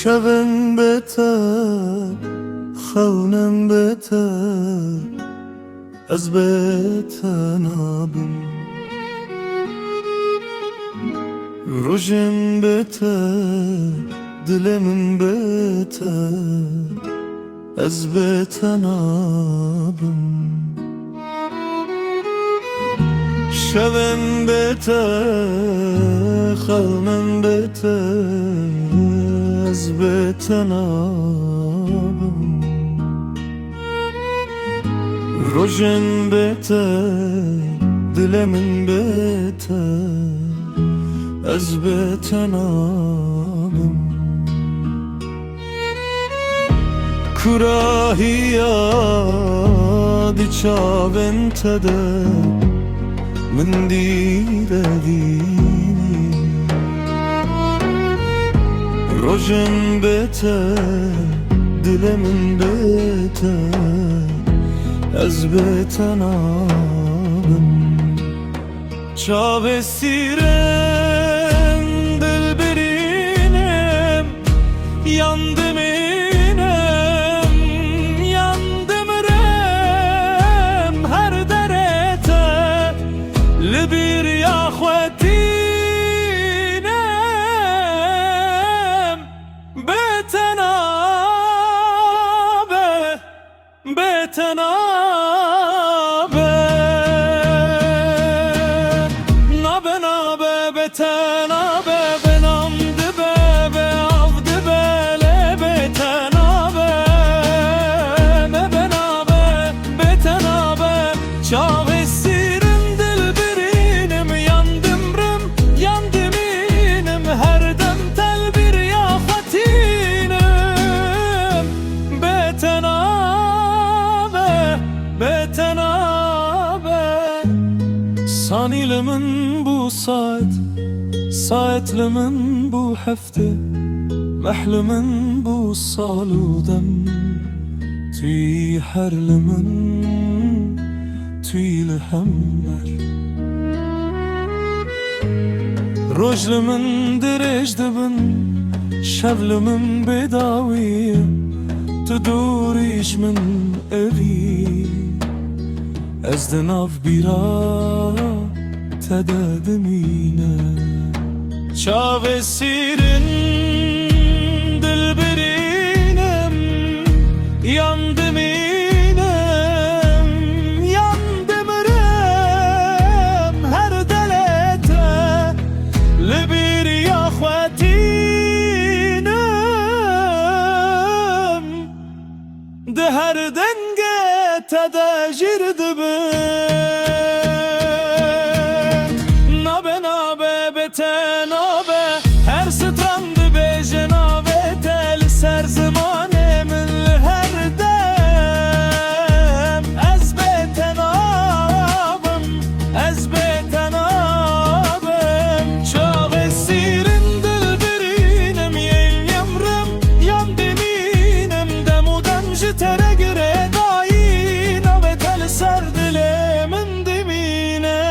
شبن beter, xewnen beter, ez betenabim. Rojin beter, dilemin beter, ez betenabim. Şevin beter, xewnen beter, ez betenabim. Rojin beter, dilemin beter, ez betenabim. Kurahiya di çavên te de min dîre dînî. Rojin beter, dilemin beter, ez betenabim. Çavê sîrên dilbirînim, yandım inem, yandım rem her derete, li bir yaxwetînem, betenabe, betenabe, nabe nabe betenabe, benam dibe be av dibe le betenabe, benabe betenabe. Çavê sîrin dilbirînim, yandım rım, yandım inim, her dem tel bir yaxwetînim, betenabe, betenabe. Sanîlimin bu saat, saatlimin bu hefte, mehlimin bu saludem, tüy herlimin tüyli hemmer. Rojlimin direjdibin, şevlimin bedaviye, tuduriş min evi, ez de nav bira tededim yine. Çavê sîrin dilbirînim, yandım inem, yandım rem her delete, li bir yaxwetînim, de her denge tede jirdibin. Nabe nabe betenabe, her strandı bejenave tel, ser zemanemin her dem, ez betenabim, ez betenabim. Çavê sîrin dilbirînim, yeyl yemrim, yandım inim, demudem ji tere gire dayî, nabe tel ser dilemin dimîne,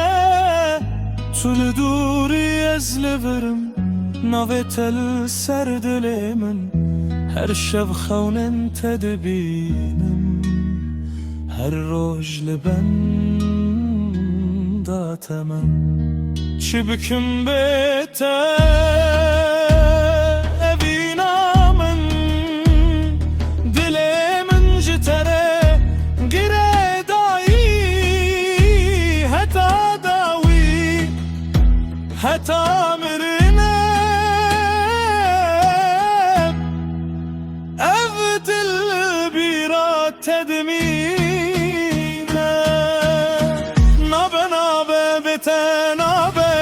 tu li dûrî ez li virim, navê tel ser dilemin, her şev xewnen te dibînim, her roj li ben da temen. Çi bikim beter, evîna min, dilemin ji tere gire dayî, heta dawî, heta mirine, ev dil bira tedmine. Nabe nabe betenabe,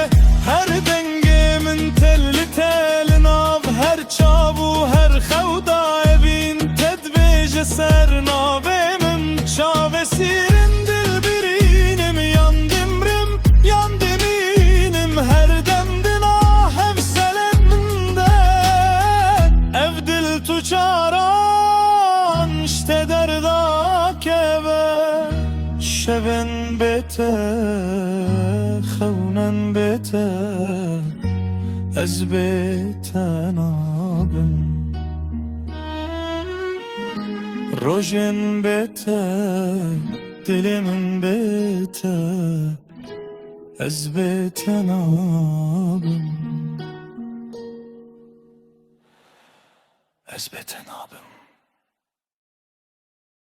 her dengemin telli telin av, her çavu her xewda evin tedbêje ser nabemin. Çavê sîrin dilbirînim, yandım rım, yandım inim, her demdin ah hevseleminde, ev dil tu çaran işte derda keve. Şevin beter, xewnen beter, ez betenabim. Rojin beter, dilimin beter, ez beten abim, ez beten abim.